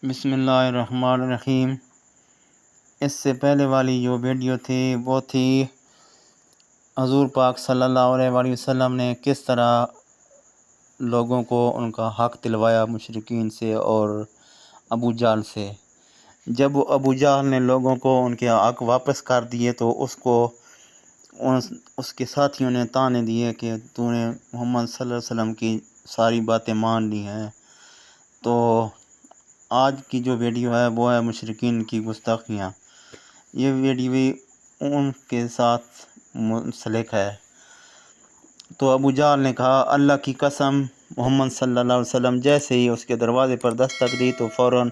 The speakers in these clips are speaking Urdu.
بسم اللہ الرحمن الرحیم۔ اس سے پہلے والی جو ویڈیو تھی وہ تھی حضور پاک صلی اللہ علیہ وآلہ وسلم نے کس طرح لوگوں کو ان کا حق دلوایا مشرکین سے اور ابو جہل سے۔ جب ابو جہل نے لوگوں کو ان کے حق واپس کر دیے تو اس کے ساتھیوں نے تانے دیے کہ تو نے محمد صلی اللہ علیہ وسلم کی ساری باتیں مان لی ہیں۔ تو آج کی جو ویڈیو ہے وہ ہے مشرکین کی گستاخیاں۔ یہ ویڈیو بھی ان کے ساتھ منسلک ہے۔ تو ابو جہل نے کہا، اللہ کی قسم، محمد صلی اللہ علیہ وسلم جیسے ہی اس کے دروازے پر دستک دی تو فوراً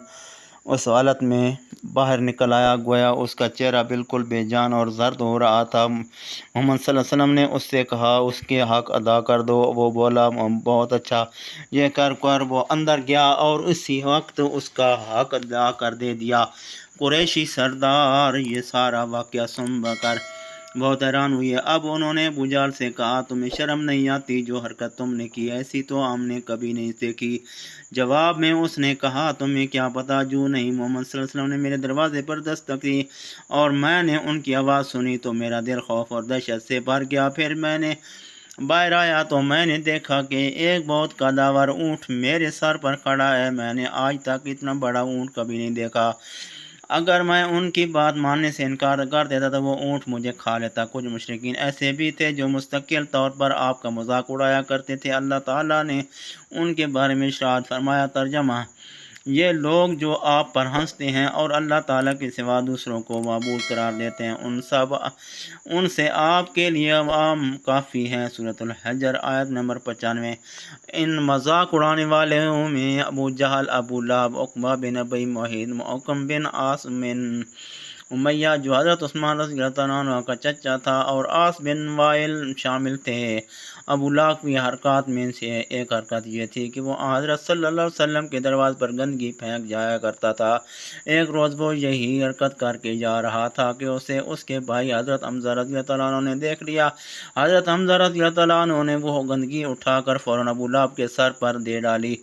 اس حالت میں باہر نکل آیا گویا اس کا چہرہ بالکل بے جان اور زرد ہو رہا تھا۔ محمد صلی اللہ علیہ وسلم نے اس سے کہا، اس کے حق ادا کر دو۔ وہ بولا، بہت اچھا۔ یہ کر وہ اندر گیا اور اسی وقت اس کا حق ادا کر دیا۔ قریشی سردار یہ سارا واقعہ سن کر بہت حیران ہوئی۔ اب انہوں نے ابو جہل سے کہا، تمہیں شرم نہیں آتی؟ جو حرکت تم نے کی ایسی تو ہم نے کبھی نہیں دیکھی۔ جواب میں اس نے کہا، تمہیں کیا پتا؟ جو نہیں، محمد صلی اللہ علیہ وسلم نے میرے دروازے پر دستک دی اور میں نے ان کی آواز سنی تو میرا دل خوف اور دہشت سے بھر گیا۔ پھر میں نے باہر آیا تو میں نے دیکھا کہ ایک بہت قداور اونٹ میرے سر پر کھڑا ہے۔ میں نے آج تک اتنا بڑا اونٹ کبھی نہیں دیکھا۔ اگر میں ان کی بات ماننے سے انکار کر دیتا تو وہ اونٹ مجھے کھا لیتا۔ کچھ مشرکین ایسے بھی تھے جو مستقل طور پر آپ کا مذاق اڑایا کرتے تھے۔ اللہ تعالیٰ نے ان کے بارے میں ارشاد فرمایا، ترجمہ: یہ لوگ جو آپ پر ہنستے ہیں اور اللہ تعالیٰ کے سوا دوسروں کو معبود قرار دیتے ہیں، ان سے آپ کے لیے عوام کافی ہیں۔ سورۃ الحجر آیت نمبر 95۔ ان مذاق اڑانے والوں میں ابو جہل، ابو لہب، عقبہ بن ابی معیط، محکم بن عاص بن امیہ جو حضرت عثمان رضی اللہ عنہ کا چچا تھا اور عاص بن وائل شامل تھے۔ ابو لہب کی حرکات میں سے ایک حرکت یہ تھی کہ وہ حضرت صلی اللہ علیہ وسلم کے دروازے پر گندگی پھینک جایا کرتا تھا۔ ایک روز وہ یہی حرکت کر کے جا رہا تھا کہ اسے اس کے بھائی حضرت حمزہ رضی اللہ عنہ نے دیکھ لیا۔ حضرت حمزہ رضی اللہ عنہ نے وہ گندگی اٹھا کر فوراً ابو لہب کے سر پر دے ڈالی۔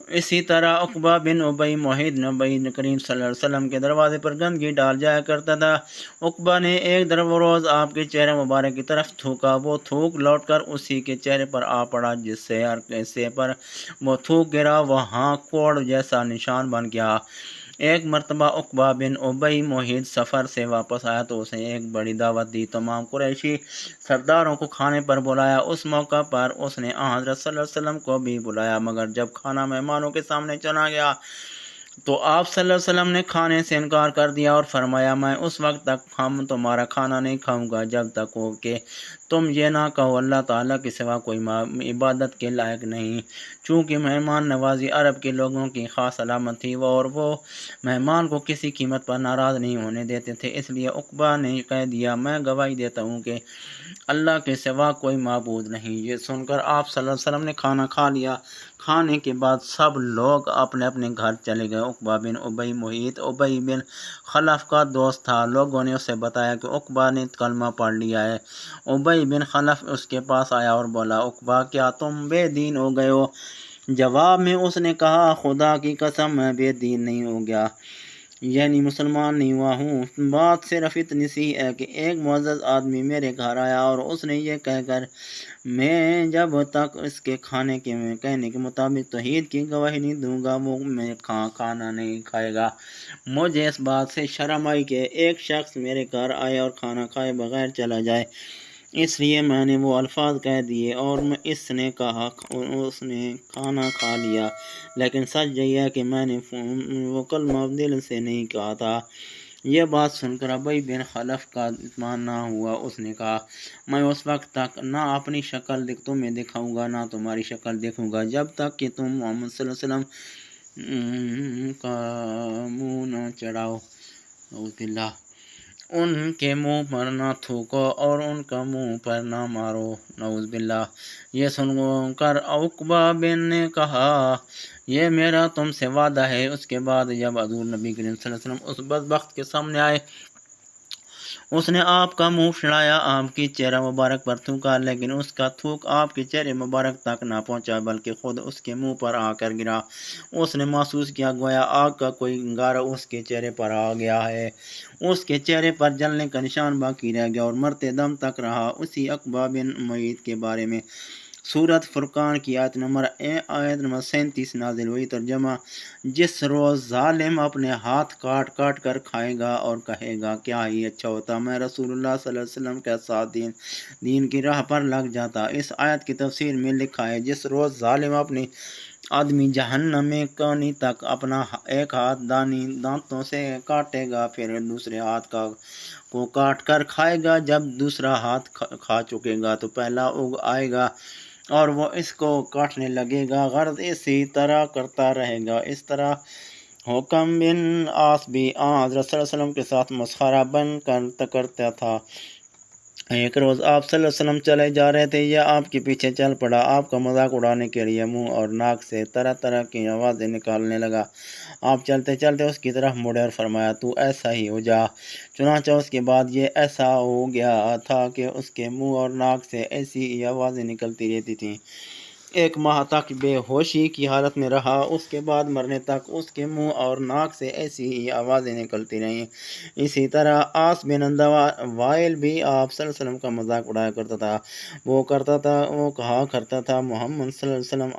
اسی طرح عقبہ بن ابی معیط نبی کریم صلی اللہ علیہ وسلم کے دروازے پر گندگی ڈال جایا کرتا تھا۔ عقبہ نے ایک روز آپ کے چہرے مبارک کی طرف تھوکا۔ وہ تھوک لوٹ کر اسی کے چہرے پر آ پڑا، جس سے ہر حصے پر وہ تھوک گرا وہاں کوڑ جیسا نشان بن گیا۔ ایک مرتبہ عقبہ بن ابی معیط سفر سے واپس آیا تو اس نے ایک بڑی دعوت دی، تمام قریشی سرداروں کو کھانے پر بلایا۔ اس موقع پر اس نے حضرت صلی اللہ علیہ وسلم کو بھی بلایا، مگر جب کھانا مہمانوں کے سامنے چلا گیا تو آپ صلی اللہ علیہ وسلم نے کھانے سے انکار کر دیا اور فرمایا، میں اس وقت تک تمہارا کھانا نہیں کھاؤں گا جب تک ہو کہ تم یہ نہ کہو اللہ تعالیٰ کے سوا کوئی عبادت کے لائق نہیں۔ چونکہ مہمان نوازی عرب کے لوگوں کی خاص علامت تھی اور وہ مہمان کو کسی قیمت پر ناراض نہیں ہونے دیتے تھے، اس لیے عقبہ نے کہہ دیا، میں گواہی دیتا ہوں کہ اللہ کے سوا کوئی معبود نہیں۔ یہ سن کر آپ صلی اللہ علیہ وسلم نے کھانا کھا لیا۔ کھانے کے بعد سب لوگ اپنے اپنے گھر چلے گئے۔ عقبہ بن ابی معیط ابی بن خلف کا دوست تھا۔ لوگوں نے اسے بتایا کہ عقبہ نے کلمہ پڑھ لیا ہے۔ ابی بن خلف اس کے پاس آیا اور بولا، عقبہ کیا تم بے دین ہو گئے ہو؟ جواب میں اس نے کہا، خدا کی قسم میں بے دین نہیں ہو گیا، یعنی مسلمان نہیں ہوا ہوں۔ بات صرف اتنی سی ہے کہ ایک معزز آدمی میرے گھر آیا اور اس نے یہ کہہ کر میں جب تک اس کے کھانے کے کہنے کے مطابق توحید کی گواہی نہیں دوں گا وہ میں کھانا نہیں کھائے گا۔ مجھے اس بات سے شرم آئی کہ ایک شخص میرے گھر آئے اور کھانا کھائے بغیر چلا جائے، اس لیے میں نے وہ الفاظ کہہ دیے اور اس نے کہا اس نے کھانا کھا لیا، لیکن سچ یہ ہے کہ میں نے وہ کلمہ دل سے نہیں کہا تھا۔ یہ بات سن کر ابی بن خلف کا اطمینان نہ ہوا۔ اس نے کہا، میں اس وقت تک نہ اپنی شکل تمہیں دکھاؤں گا نہ تمہاری شکل دیکھوں گا جب تک کہ تم محمد صلی اللہ علیہ وسلم کا منہ نہ چڑھاؤ۔ نعوذ باللہ۔ ان کے منہ پر نہ تھوکو اور ان کا منہ پر نہ مارو۔ نعوذ باللہ۔ یہ سن کر عقبہ بن نے کہا، یہ میرا تم سے وعدہ ہے۔ اس کے بعد جب حضور نبی کریم صلی اللہ علیہ وسلم اس بدبخت کے سامنے آئے، اس نے آپ کا منہ پھیلایا، آپ کی چہرہ مبارک پر تھوکا، لیکن اس کا تھوک آپ کے چہرے مبارک تک نہ پہنچا بلکہ خود اس کے منہ پر آ کر گرا۔ اس نے محسوس کیا گویا آگ کا کوئی انگارہ اس کے چہرے پر آ گیا ہے۔ اس کے چہرے پر جلنے کا نشان باقی رہ گیا اور مرتے دم تک رہا۔ اسی عقبہ بن معیط کے بارے میں سورۃ فرقان کی آیت نمبر 37 نازل ہوئی۔ ترجمہ: جس روز ظالم اپنے ہاتھ کاٹ کاٹ کر کھائے گا اور کہے گا کیا ہی اچھا ہوتا میں رسول اللہ صلی اللہ علیہ وسلم کے ساتھ دین کی راہ پر لگ جاتا۔ اس آیت کی تفسیر میں لکھا ہے، جس روز ظالم اپنی آدمی جہنم میں کونی تک اپنا ایک ہاتھ دانتوں سے کاٹے گا، پھر دوسرے ہاتھ کو کاٹ کر کھائے گا۔ جب دوسرا ہاتھ کھا چکے گا تو پہلا اگ آئے گا اور وہ اس کو کاٹنے لگے گا، غرض اسی طرح کرتا رہے گا۔ اس طرح حکم بن عاص بھی حضرت صلی اللہ علیہ وسلم کے ساتھ مسخرہ بن کر کرتا تھا۔ ایک روز آپ صلی اللہ علیہ وسلم چلے جا رہے تھے، یہ آپ کے پیچھے چل پڑا، آپ کا مذاق اڑانے کے لیے منہ اور ناک سے طرح طرح کی آوازیں نکالنے لگا۔ آپ چلتے چلتے اس کی طرف مڑے اور فرمایا، تو ایسا ہی ہو جا۔ چنانچہ اس کے بعد یہ ایسا ہو گیا تھا کہ اس کے منہ اور ناک سے ایسی ہی آوازیں نکلتی رہتی تھیں۔ 1 ماہ تک بے ہوشی کی حالت میں رہا، اس کے بعد مرنے تک اس کے منہ اور ناک سے ایسی ہی آوازیں نکلتی رہیں۔ اسی طرح عاص بن وائل بھی آپ صلی اللہ علیہ وسلم کا مذاق اڑایا کرتا تھا۔ وہ کہا کرتا تھا، محمد صلی اللہ علیہ وسلم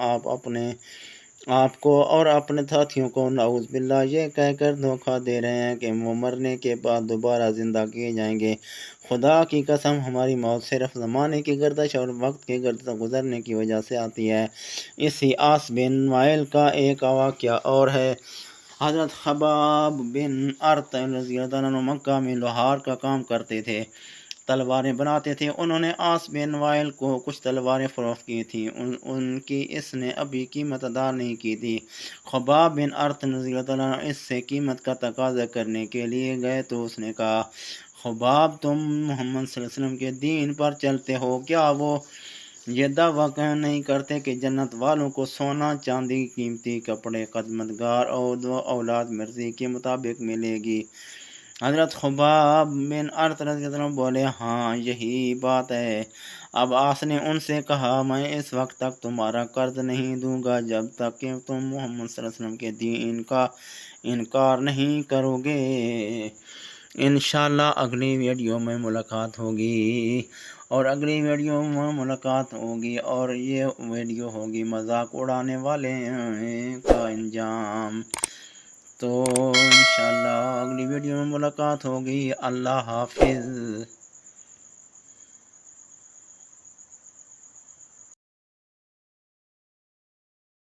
آپ کو اور اپنے ساتھیوں کو نعوذ باللہ یہ کہہ کر دھوکہ دے رہے ہیں کہ وہ مرنے کے بعد دوبارہ زندہ کیے جائیں گے۔ خدا کی قسم، ہماری موت صرف زمانے کی گردش اور وقت کے گزرنے کی وجہ سے آتی ہے۔ اسی عاص بن وائل کا ایک واقعہ اور ہے۔ حضرت خباب بن ارت رضی اللہ عنہ مکہ میں لوہار کا کام کرتے تھے، تلواریں بناتے تھے۔ انہوں نے عاص بن وائل کو کچھ تلواریں فروخت کی تھیں، ان کی اس نے ابھی قیمت ادا نہیں کی تھی۔ خباب بن ارت رضی اللہ عنہ اس سے قیمت کا تقاضا کرنے کے لیے گئے تو اس نے کہا، خباب، تم محمد صلی اللہ علیہ وسلم کے دین پر چلتے ہو، کیا وہ یہ دعویٰ نہیں کرتے کہ جنت والوں کو سونا، چاندی، قیمتی کپڑے، خدمتگار اور اولاد مرضی کے مطابق ملے گی؟ حضرت خباب بن ارت رضی اللہ عنہ بولے، ہاں یہی بات ہے۔ اب عاص نے ان سے کہا، میں اس وقت تک تمہارا قرض نہیں دوں گا جب تک کہ تم محمد صلی اللہ علیہ وسلم کے دین کا انکار نہیں کرو گے۔ انشاءاللہ اگلی ویڈیو میں ملاقات ہوگی اور یہ ویڈیو ہوگی مذاق اڑانے والے کا انجام۔ تو انشاءاللہ اگلی ویڈیو میں ملاقات ہوگی۔ اللہ حافظ۔